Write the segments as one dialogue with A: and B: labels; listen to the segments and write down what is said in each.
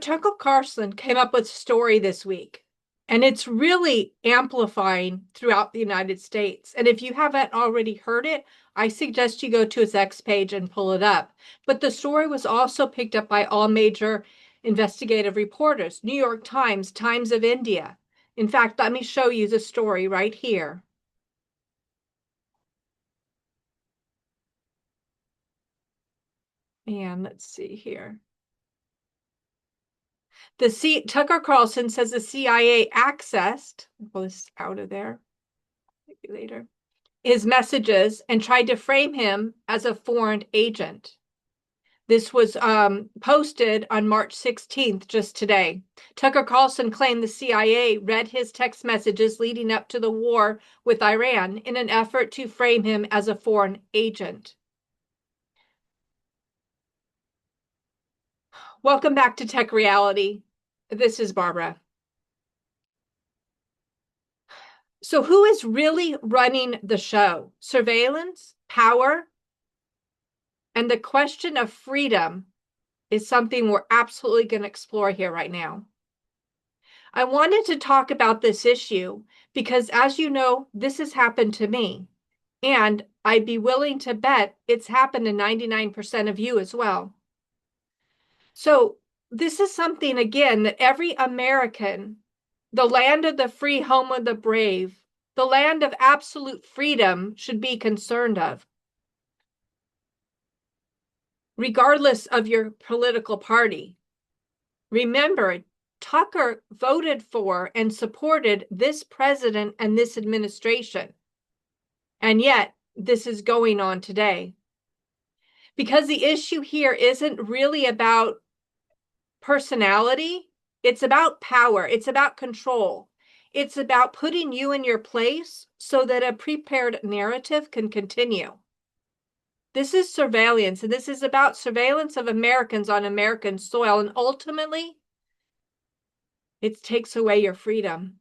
A: Tucker Carlson came up with a story this week, and it's really amplifying throughout the United States. And if you haven't already heard it, I suggest you go to his X page and pull it up. But the story was also picked up by all major investigative reporters, New York Times, Times of India. In fact, let me show you the story right here. And let's see here. Tucker Carlson says the CIA accessed, pull this out of there, maybe later, his messages and tried to frame him as a foreign agent. This was posted on March 16th, just today. Tucker Carlson claimed the CIA read his text messages leading up to the war with Iran in an effort to frame him as a foreign agent. Welcome back to Tech Reality. This is Barbara. So who is really running the show? Surveillance, power, and the question of freedom is something we're absolutely going to explore here right now. I wanted to talk about this issue because, as you know, this has happened to me, and I'd be willing to bet it's happened to 99% of you as well. So this is something, again, that every American, the land of the free, home of the brave, the land of absolute freedom, should be concerned of, regardless of your political party. Remember, Tucker voted for and supported this president and this administration. And yet, this is going on today. Because the issue here isn't really about personality, it's about power, it's about control. It's about putting you in your place so that a prepared narrative can continue. This is surveillance, and this is about surveillance of Americans on American soil, and ultimately, it takes away your freedom.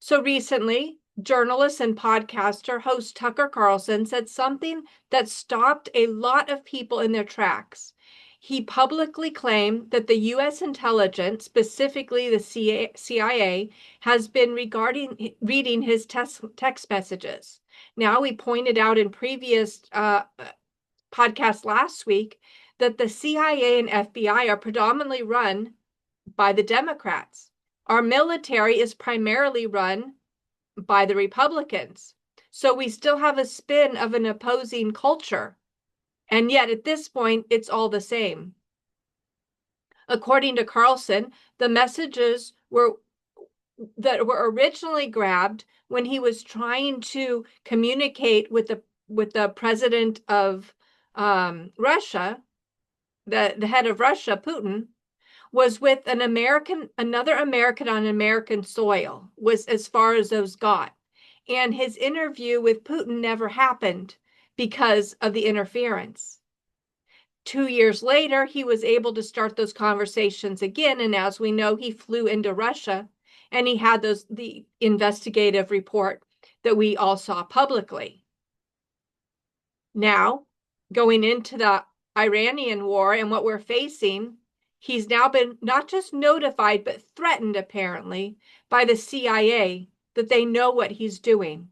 A: So recently, journalist and podcaster host Tucker Carlson said something that stopped a lot of people in their tracks. He publicly claimed that the U.S. intelligence, specifically the CIA, has been reading his text messages. Now, we pointed out in previous podcast last week that the CIA and FBI are predominantly run by the Democrats. Our military is primarily run by the Republicans. So we still have a spin of an opposing culture. And yet at this point, it's all the same. According to Carlson, the messages that were originally grabbed when he was trying to communicate with the president of Russia, the head of Russia, Putin, was with another American on American soil, was as far as those got. And his interview with Putin never happened because of the interference. 2 years later, he was able to start those conversations again. And as we know, he flew into Russia and he had the investigative report that we all saw publicly. Now, going into the Iranian war and what we're facing, he's now been not just notified, but threatened, apparently, by the CIA that they know what he's doing.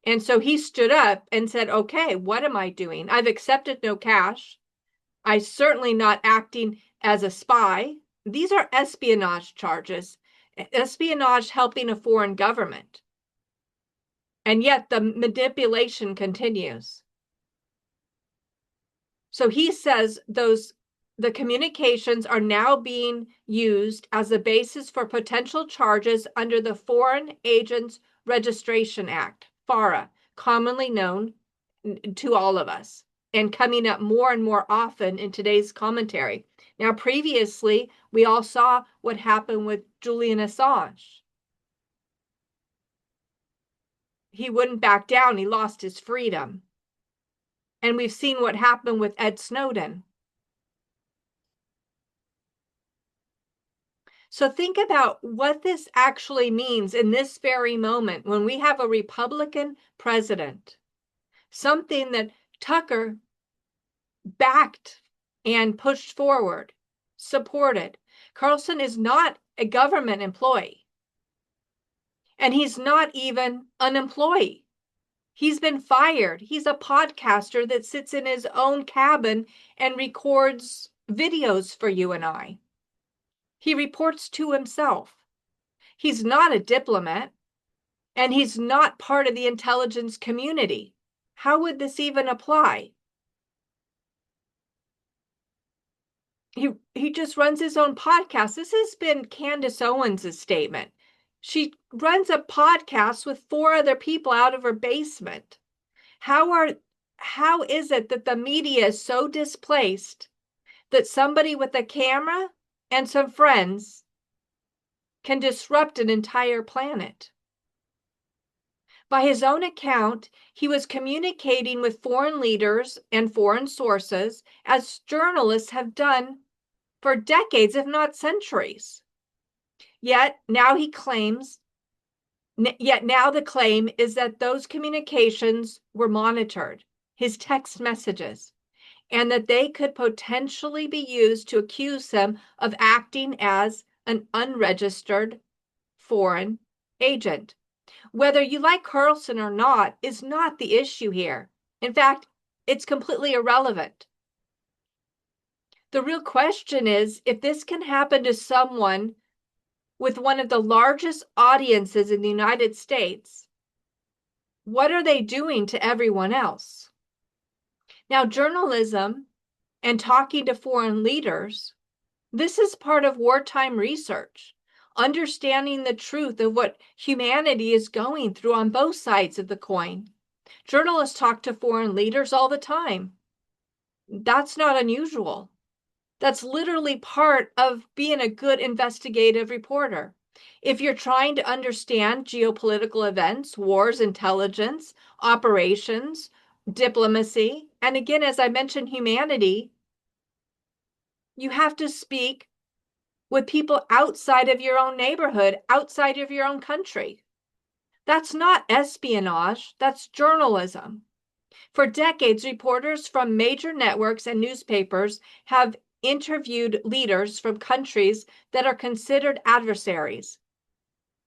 A: And so he stood up and said, okay, what am I doing? I've accepted no cash. I'm certainly not acting as a spy. These are espionage charges, espionage helping a foreign government. And yet the manipulation continues. So he says the communications are now being used as a basis for potential charges under the Foreign Agents Registration Act, FARA, commonly known to all of us, and coming up more and more often in today's commentary. Now, previously, we all saw what happened with Julian Assange. He wouldn't back down. He lost his freedom. And we've seen what happened with Ed Snowden. So think about what this actually means in this very moment when we have a Republican president, something that Tucker backed and pushed forward. supported. Carlson is not a government employee, and he's not even an employee. He's been fired. He's a podcaster that sits in his own cabin and records videos for you and I. He reports to himself. He's not a diplomat, and he's not part of the intelligence community. How would this even apply? He just runs his own podcast. This has been Candace Owens' statement. She runs a podcast with 4 other people out of her basement. How is it that the media is so displaced that somebody with a camera and some friends can disrupt an entire planet? By his own account, he was communicating with foreign leaders and foreign sources, as journalists have done for decades, if not centuries. Yet now the claim is that those communications were monitored, his text messages, and that they could potentially be used to accuse him of acting as an unregistered foreign agent. Whether you like Carlson or not is not the issue here. In fact, it's completely irrelevant. The real question is, if this can happen to someone with one of the largest audiences in the United States, what are they doing to everyone else? Now, journalism and talking to foreign leaders, this is part of wartime research, understanding the truth of what humanity is going through on both sides of the coin. Journalists talk to foreign leaders all the time. That's not unusual. That's literally part of being a good investigative reporter. If you're trying to understand geopolitical events, wars, intelligence, operations, diplomacy, and again, as I mentioned, humanity, you have to speak with people outside of your own neighborhood, outside of your own country. That's not espionage, that's journalism. For decades, reporters from major networks and newspapers have interviewed leaders from countries that are considered adversaries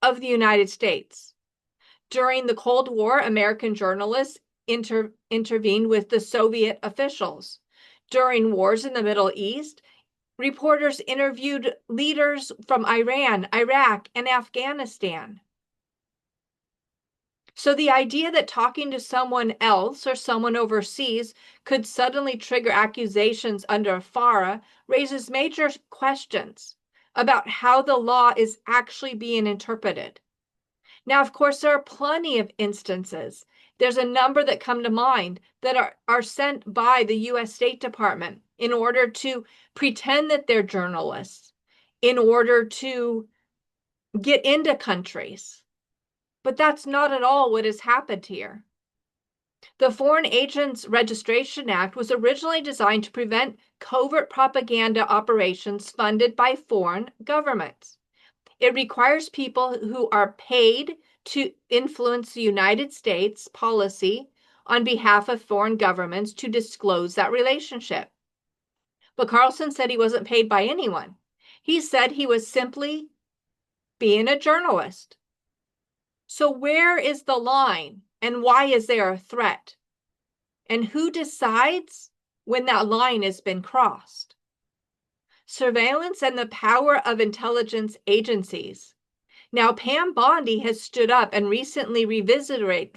A: of the United States. During the Cold War, American journalists intervened with the Soviet officials. During wars in the Middle East, reporters interviewed leaders from Iran, Iraq, and Afghanistan. So the idea that talking to someone else or someone overseas could suddenly trigger accusations under FARA raises major questions about how the law is actually being interpreted. Now, of course, there are plenty of instances. There's a number that come to mind that are sent by the U.S. State Department in order to pretend that they're journalists, in order to get into countries. But that's not at all what has happened here. The Foreign Agents Registration Act was originally designed to prevent covert propaganda operations funded by foreign governments. It requires people who are paid to influence the United States policy on behalf of foreign governments to disclose that relationship. But Carlson said he wasn't paid by anyone. He said he was simply being a journalist. So where is the line, and why is there a threat? And who decides when that line has been crossed? Surveillance and the power of intelligence agencies. Now, Pam Bondi has stood up and recently revisited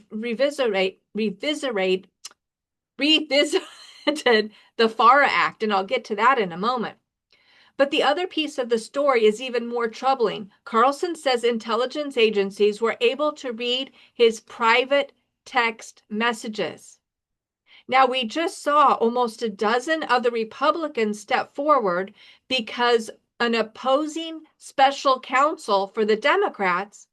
A: the FARA Act, and I'll get to that in a moment. But the other piece of the story is even more troubling. Carlson says intelligence agencies were able to read his private text messages. Now, we just saw almost a dozen of the Republicans step forward because an opposing special counsel for the Democrats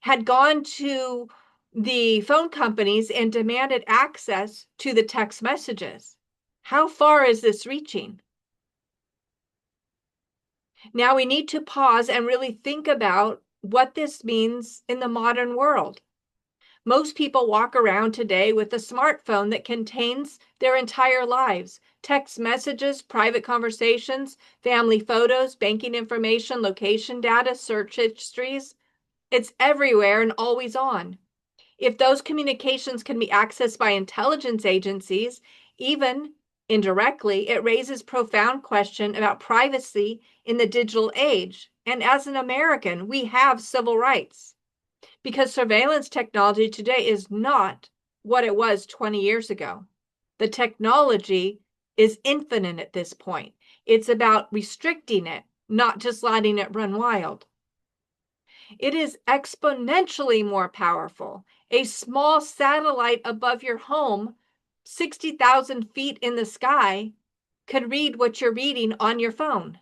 A: had gone to the phone companies and demanded access to the text messages. How far is this reaching? Now we need to pause and really think about what this means in the modern world. Most people walk around today with a smartphone that contains their entire lives, Text messages, private conversations, family photos, banking information, location data, search histories. It's everywhere and always on. If those communications can be accessed by intelligence agencies, even indirectly, it raises profound question about privacy in the digital age. And as an American, we have civil rights because surveillance technology today is not what it was 20 years ago. The technology is infinite at this point. It's about restricting it, not just letting it run wild. It is exponentially more powerful. A small satellite above your home, 60,000 feet in the sky, could read what you're reading on your phone.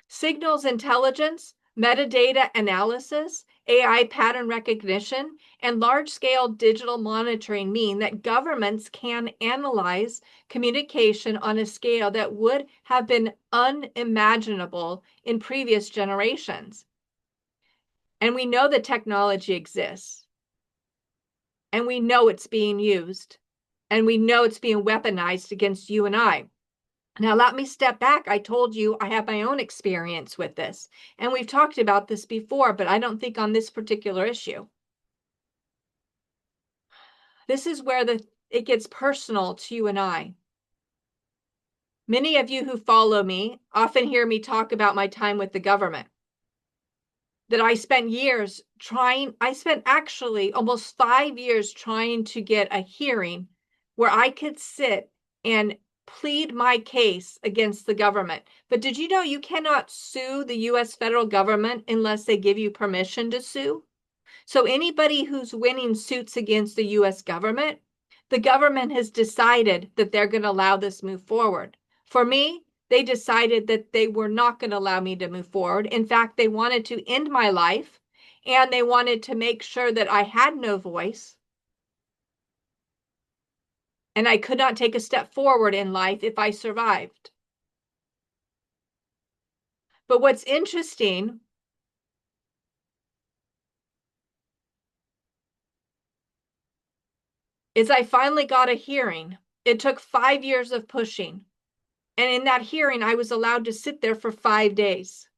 A: Signals intelligence, metadata analysis, AI pattern recognition, and large-scale digital monitoring mean that governments can analyze communication on a scale that would have been unimaginable in previous generations. And we know the technology exists, and we know it's being used, and we know it's being weaponized against you and I. Now, let me step back. I told you I have my own experience with this, and we've talked about this before, but I don't think on this particular issue. This is where it gets personal to you and I. Many of you who follow me often hear me talk about my time with the government. That I spent actually almost 5 years trying to get a hearing where I could sit and plead my case against the government. But did you know you cannot sue the US federal government unless they give you permission to sue? So anybody who's winning suits against the US government, the government has decided that they're going to allow this move forward. For me, they decided that they were not going to allow me to move forward. In fact, they wanted to end my life, and they wanted to make sure that I had no voice and I could not take a step forward in life if I survived. But what's interesting is I finally got a hearing. It took 5 years of pushing. And in that hearing, I was allowed to sit there for 5 days,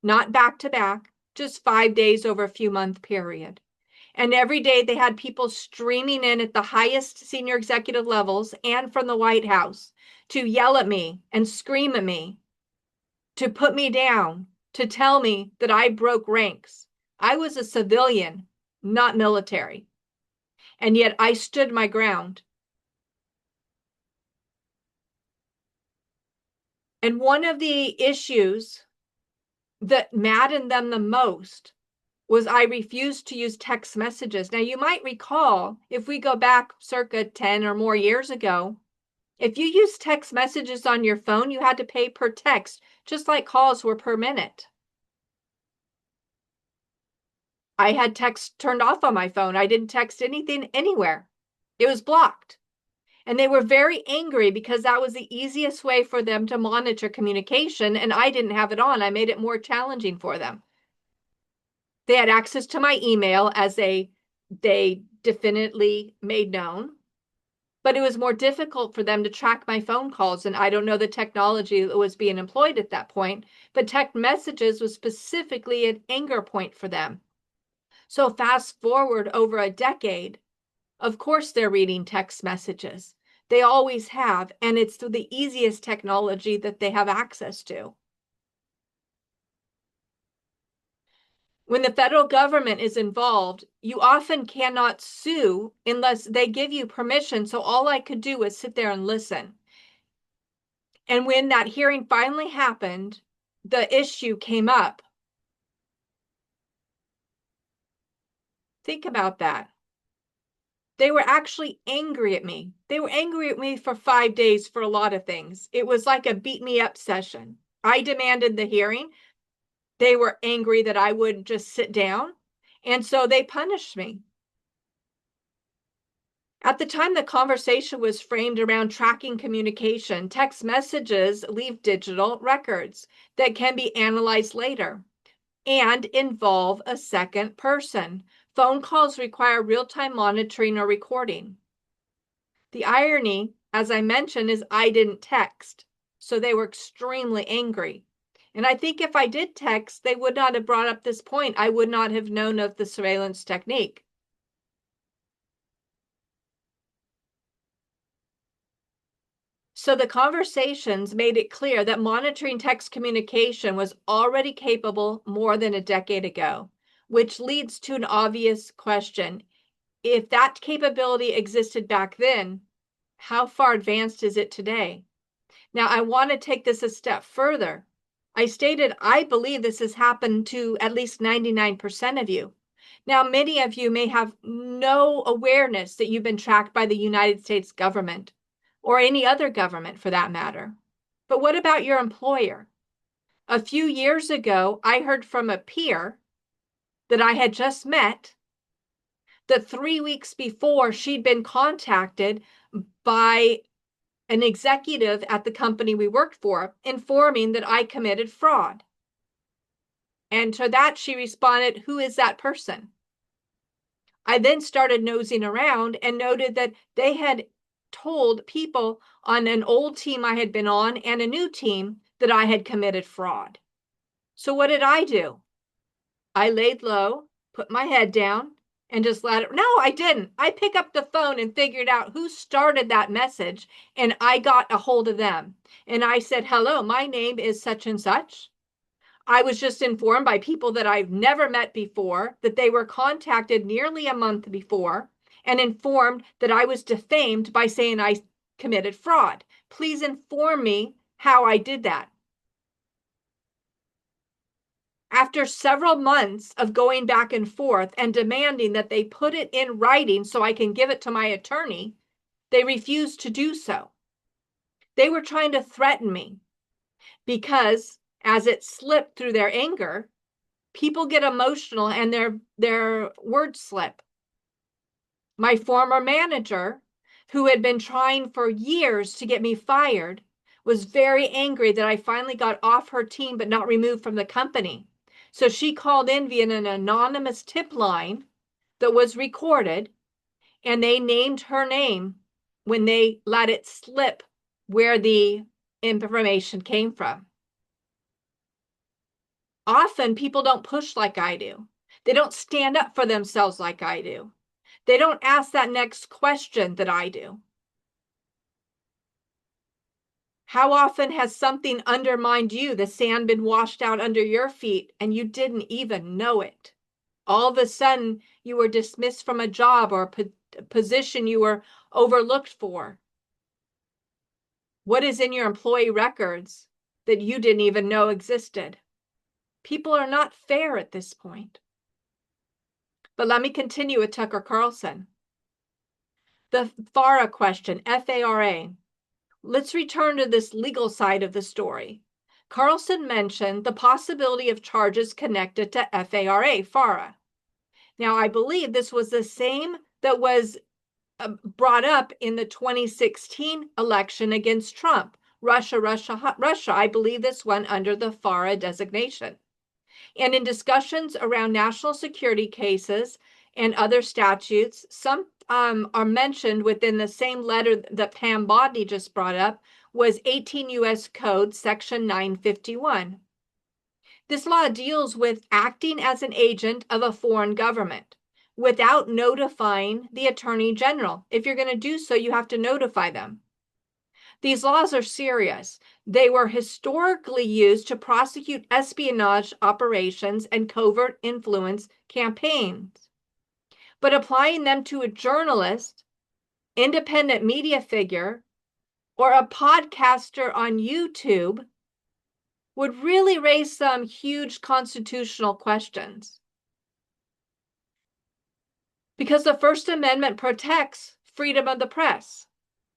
A: not back to back, just 5 days over a few month period. And every day they had people streaming in at the highest senior executive levels and from the White House to yell at me and scream at me, to put me down, to tell me that I broke ranks. I was a civilian, not military. And yet I stood my ground. And one of the issues that maddened them the most was I refused to use text messages. Now, you might recall, if we go back circa 10 or more years ago, if you used text messages on your phone, you had to pay per text, just like calls were per minute. I had text turned off on my phone. I didn't text anything anywhere. It was blocked. And they were very angry because that was the easiest way for them to monitor communication, and I didn't have it on. I made it more challenging for them. They had access to my email, as they definitely made known, but it was more difficult for them to track my phone calls. And I don't know the technology that was being employed at that point, but text messages was specifically an anger point for them. So fast forward over a decade, of course they're reading text messages. They always have, and it's the easiest technology that they have access to. When the federal government is involved, you often cannot sue unless they give you permission. So all I could do was sit there and listen. And when that hearing finally happened, the issue came up. Think about that. They were actually angry at me. They were angry at me for 5 days for a lot of things. It was like a beat me up session. I demanded the hearing. They were angry that I wouldn't just sit down. And so they punished me. At the time, the conversation was framed around tracking communication. Text messages leave digital records that can be analyzed later and involve a second person. Phone calls require real-time monitoring or recording. The irony, as I mentioned, is I didn't text. So they were extremely angry. And I think if I did text, they would not have brought up this point. I would not have known of the surveillance technique. So the conversations made it clear that monitoring text communication was already capable more than a decade ago, which leads to an obvious question. If that capability existed back then, how far advanced is it today? Now, I want to take this a step further. I stated I believe this has happened to at least 99% of you. Now, many of you may have no awareness that you've been tracked by the United States government or any other government for that matter. But what about your employer? A few years ago, I heard from a peer that I had just met that 3 weeks before she'd been contacted by an executive at the company we worked for, informing that I committed fraud. And to that, she responded, "Who is that person?" I then started nosing around and noted that they had told people on an old team I had been on and a new team that I had committed fraud. So what did I do? I laid low, put my head down, and just let it. No, I didn't. I picked up the phone and figured out who started that message, and I got a hold of them. And I said, "Hello, my name is such and such. I was just informed by people that I've never met before that they were contacted nearly a month before and informed that I was defamed by saying I committed fraud. Please inform me how I did that." After several months of going back and forth and demanding that they put it in writing so I can give it to my attorney, they refused to do so. They were trying to threaten me because as it slipped through their anger, people get emotional and their words slip. My former manager, who had been trying for years to get me fired, was very angry that I finally got off her team but not removed from the company. So she called in via an anonymous tip line that was recorded, and they named her name when they let it slip where the information came from. Often people don't push like I do. They don't stand up for themselves like I do. They don't ask that next question that I do. How often has something undermined you, the sand been washed out under your feet, and you didn't even know it? All of a sudden, you were dismissed from a job or a position you were overlooked for. What is in your employee records that you didn't even know existed? People are not fair at this point. But let me continue with Tucker Carlson. The FARA question, F-A-R-A. Let's return to this legal side of the story. Carlson mentioned the possibility of charges connected to FARA. Now, I believe this was the same that was brought up in the 2016 election against Trump. Russia. I believe this went under the FARA designation. And in discussions around national security cases and other statutes, some are mentioned within the same letter that Pam Bodney just brought up, was 18 U.S. Code Section 951. This law deals with acting as an agent of a foreign government without notifying the Attorney General. If you're going to do so, you have to notify them. These laws are serious. They were historically used to prosecute espionage operations and covert influence campaigns. But applying them to a journalist, independent media figure, or a podcaster on YouTube would really raise some huge constitutional questions. Because the First Amendment protects freedom of the press.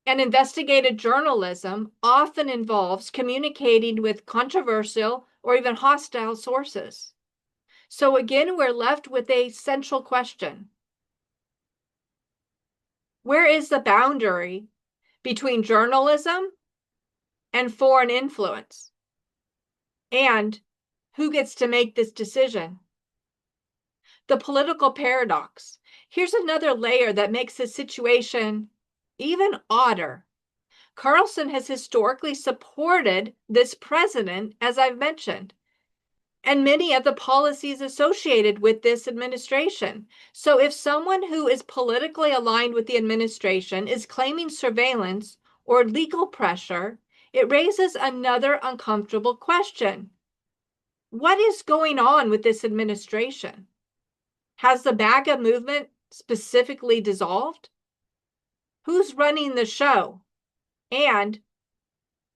A: And investigative journalism often involves communicating with controversial or even hostile sources. So again, we're left with a central question. Where is the boundary between journalism and foreign influence? And who gets to make this decision? The political paradox. Here's another layer that makes the situation Even odder, Carlson has historically supported this president, as I've mentioned, and many of the policies associated with this administration. So if someone who is politically aligned with the administration is claiming surveillance or legal pressure, it raises another uncomfortable question. What is going on with this administration? Has the MAGA movement specifically dissolved? Who's running the show? And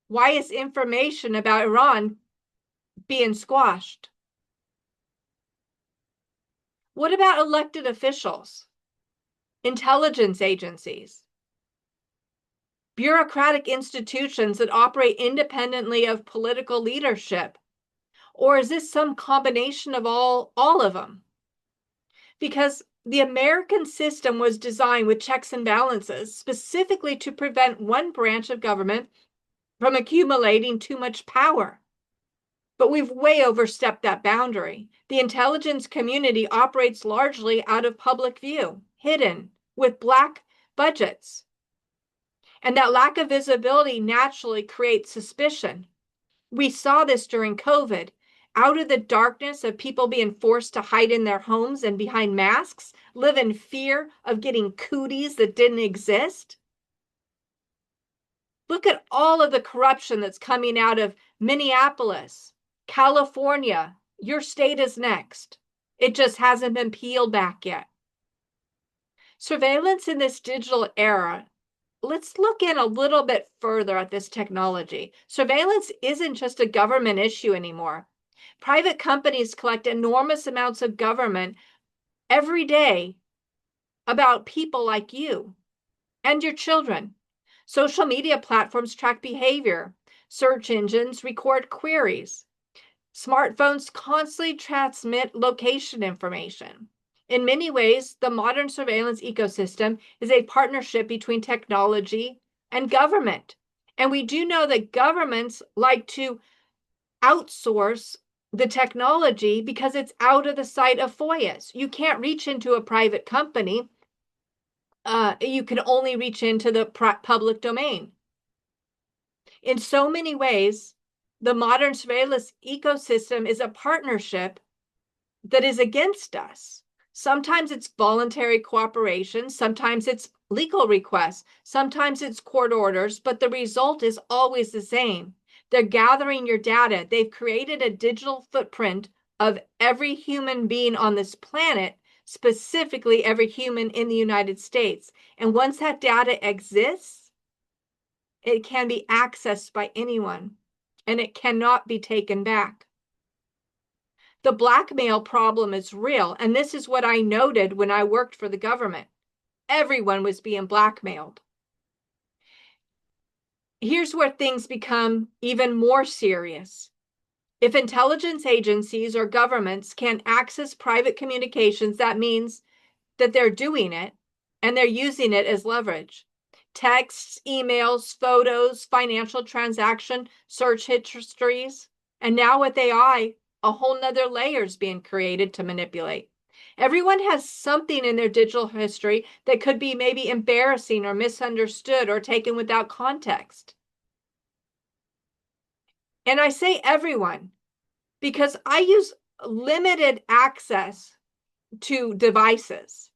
A: why is information about Iran being squashed? What about elected officials, intelligence agencies, bureaucratic institutions that operate independently of political leadership? Or is this some combination of all of them? Because the American system was designed with checks and balances specifically to prevent one branch of government from accumulating too much power. But we've way overstepped that boundary. The intelligence community operates largely out of public view, hidden, with black budgets. And that lack of visibility naturally creates suspicion. We saw this during COVID. Out of the darkness of people being forced to hide in their homes and behind masks, live in fear of getting cooties that didn't exist. Look at all of the corruption that's coming out of Minneapolis, California. Your state is next. It just hasn't been peeled back yet. Surveillance in this digital era. Let's look in a little bit further at this technology. Surveillance isn't just a government issue anymore. Private companies collect enormous amounts of government every day about people like you and your children. Social media platforms track behavior. Search engines record queries. Smartphones constantly transmit location information. In many ways, the modern surveillance ecosystem is a partnership between technology and government. And we do know that governments like to outsource the technology because it's out of the sight of Spi3es. You can't reach into a private company. You can only reach into the public domain. In so many ways, the modern surveillance ecosystem is a partnership that is against us. Sometimes it's voluntary cooperation, sometimes it's legal requests, sometimes it's court orders, but the result is always the same. They're gathering your data. They've created a digital footprint of every human being on this planet, specifically every human in the United States. And once that data exists, it can be accessed by anyone, and it cannot be taken back. The blackmail problem is real, and this is what I noted when I worked for the government. Everyone was being blackmailed. Here's where things become even more serious. If intelligence agencies or governments can access private communications, that means that they're doing it and they're using it as leverage. Texts, emails, photos, financial transaction, search histories, and now with AI, a whole nother layer is being created to manipulate. Everyone has something in their digital history that could be maybe embarrassing or misunderstood or taken without context. And I say everyone because I use limited access to devices.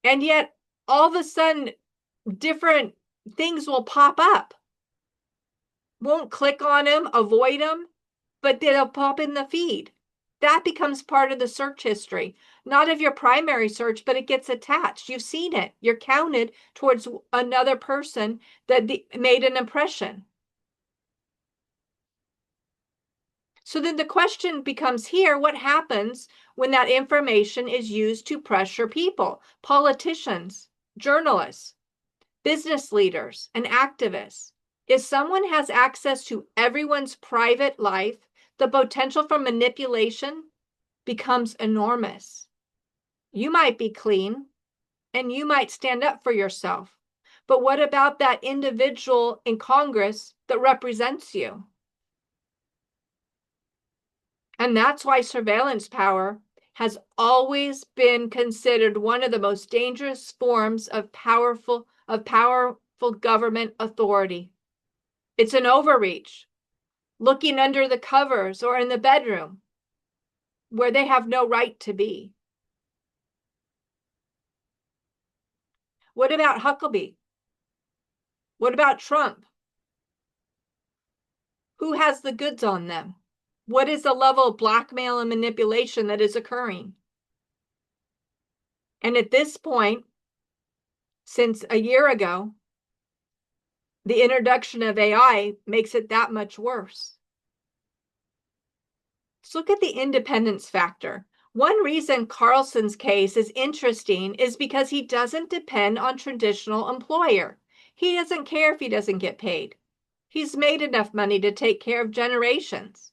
A: And yet, all of a sudden, different things will pop up. Won't click on them, avoid them, but they'll pop in the feed. That becomes part of the search history, not of your primary search, but it gets attached. You've seen it. You're counted towards another person that made an impression. So then the question becomes here, what happens when that information is used to pressure people, politicians, journalists, business leaders, and activists? If someone has access to everyone's private life, the potential for manipulation becomes enormous. You might be clean and you might stand up for yourself. But what about that individual in Congress that represents you? And that's why surveillance power has always been considered one of the most dangerous forms of powerful of powerful government authority. It's an overreach, looking under the covers or in the bedroom where they have no right to be. What about Huckabee? What about Trump? Who has the goods on them? What is the level of blackmail and manipulation that is occurring? And at this point, since a year ago, the introduction of AI makes it that much worse. Let's look at the independence factor. One reason Carlson's case is interesting is because he doesn't depend on traditional employer. He doesn't care if he doesn't get paid. He's made enough money to take care of generations.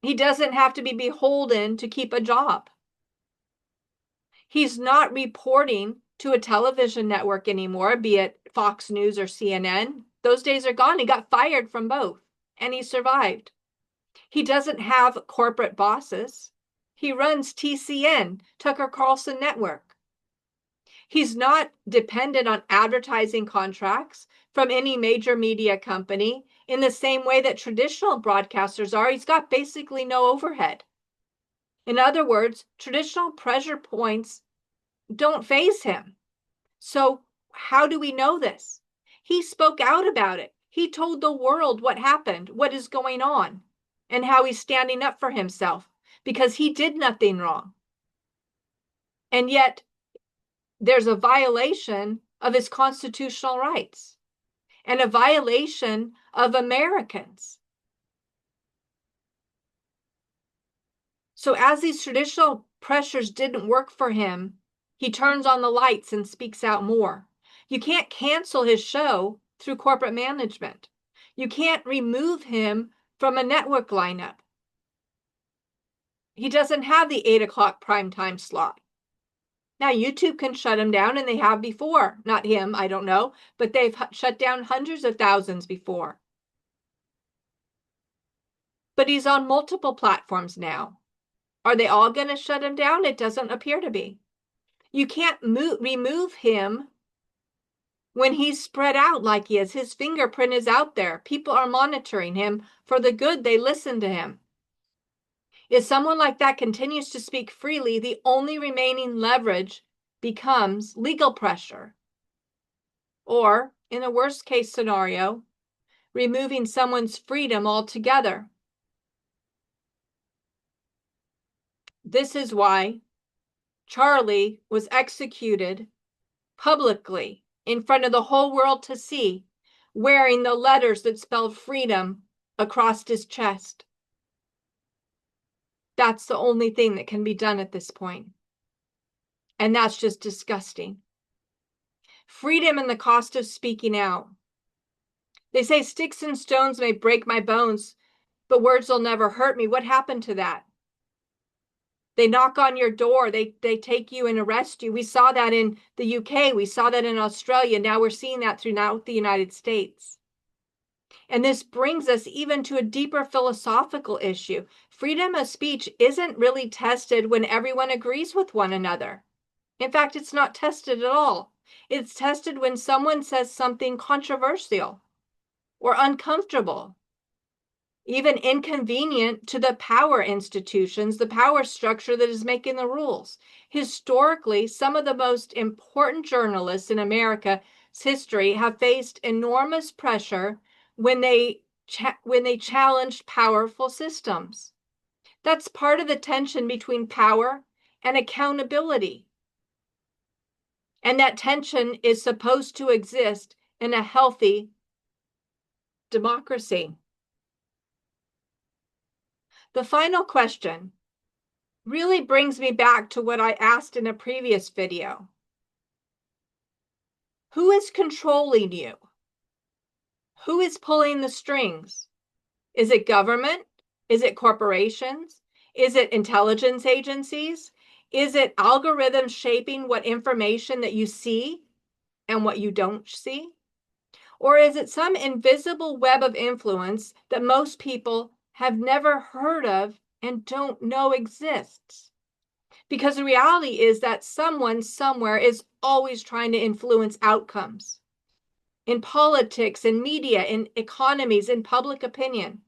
A: He doesn't have to be beholden to keep a job. He's not reporting to a television network anymore, be it Fox News or CNN. Those days are gone. He got fired from both, and he survived. He doesn't have corporate bosses. He runs TCN, Tucker Carlson Network. He's not dependent on advertising contracts from any major media company in the same way that traditional broadcasters are. He's got basically no overhead. In other words, traditional pressure points don't faze him. So how do we know this? He spoke out about it. He told the world what happened, what is going on, and how he's standing up for himself because he did nothing wrong. And yet there's a violation of his constitutional rights and a violation of Americans. So as these traditional pressures didn't work for him, he turns on the lights and speaks out more. You can't cancel his show through corporate management. You can't remove him from a network lineup. He doesn't have the 8 o'clock primetime slot. Now, YouTube can shut him down, and they have before. Not him, I don't know, but they've shut down hundreds of thousands before. But he's on multiple platforms now. Are they all going to shut him down? It doesn't appear to be. You can't remove him when he's spread out like he is. His fingerprint is out there. People are monitoring him. For the good, they listen to him. If someone like that continues to speak freely, the only remaining leverage becomes legal pressure. Or, in a worst case scenario, removing someone's freedom altogether. This is why Charlie was executed publicly in front of the whole world to see, wearing the letters that spelled freedom across his chest. That's the only thing that can be done at this point. And that's just disgusting. Freedom and the cost of speaking out. They say sticks and stones may break my bones, but words will never hurt me. What happened to that? They knock on your door, they take you and arrest you. We saw that in the UK, we saw that in Australia. Now we're seeing that throughout the United States. And this brings us even to a deeper philosophical issue. Freedom of speech isn't really tested when everyone agrees with one another. In fact, it's not tested at all. It's tested when someone says something controversial or uncomfortable, even inconvenient to the power institutions, the power structure that is making the rules. Historically, some of the most important journalists in America's history have faced enormous pressure when they challenged powerful systems. That's part of the tension between power and accountability. And that tension is supposed to exist in a healthy democracy. The final question really brings me back to what I asked in a previous video. Who is controlling you? Who is pulling the strings? Is it government? Is it corporations? Is it intelligence agencies? Is it algorithms shaping what information that you see and what you don't see? Or is it some invisible web of influence that most people have never heard of and don't know exists? Because the reality is that someone somewhere is always trying to influence outcomes in politics, in media, in economies, in public opinion.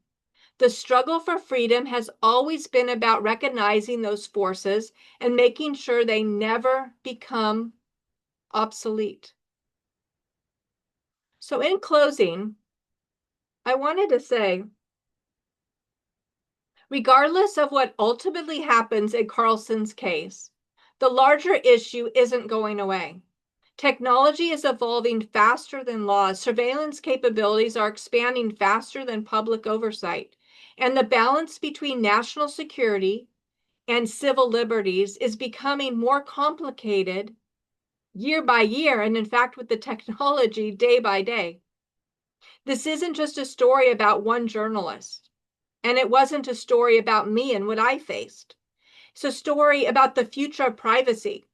A: The struggle for freedom has always been about recognizing those forces and making sure they never become obsolete. So, in closing, I wanted to say, regardless of what ultimately happens in Carlson's case, the larger issue isn't going away. Technology is evolving faster than laws. Surveillance capabilities are expanding faster than public oversight. And the balance between national security and civil liberties is becoming more complicated year by year, and in fact, with the technology, day by day. This isn't just a story about one journalist, and it wasn't a story about me and what I faced. It's a story about the future of privacy.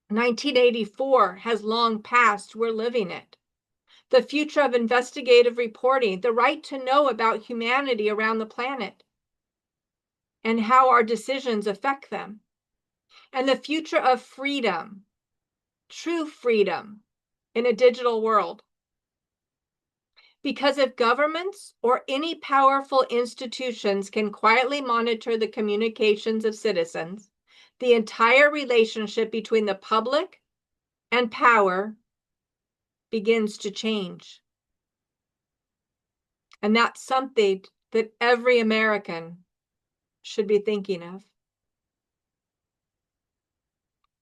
A: 1984 has long passed, we're living it. The future of investigative reporting, the right to know about humanity around the planet and how our decisions affect them, and the future of freedom, true freedom in a digital world. Because if governments or any powerful institutions can quietly monitor the communications of citizens, the entire relationship between the public and power begins to change. And that's something that every American should be thinking of.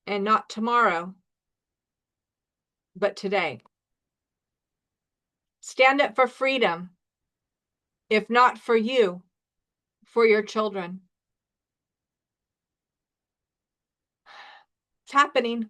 A: And not tomorrow, but today. Stand up for freedom, if not for you, for your children. It's happening.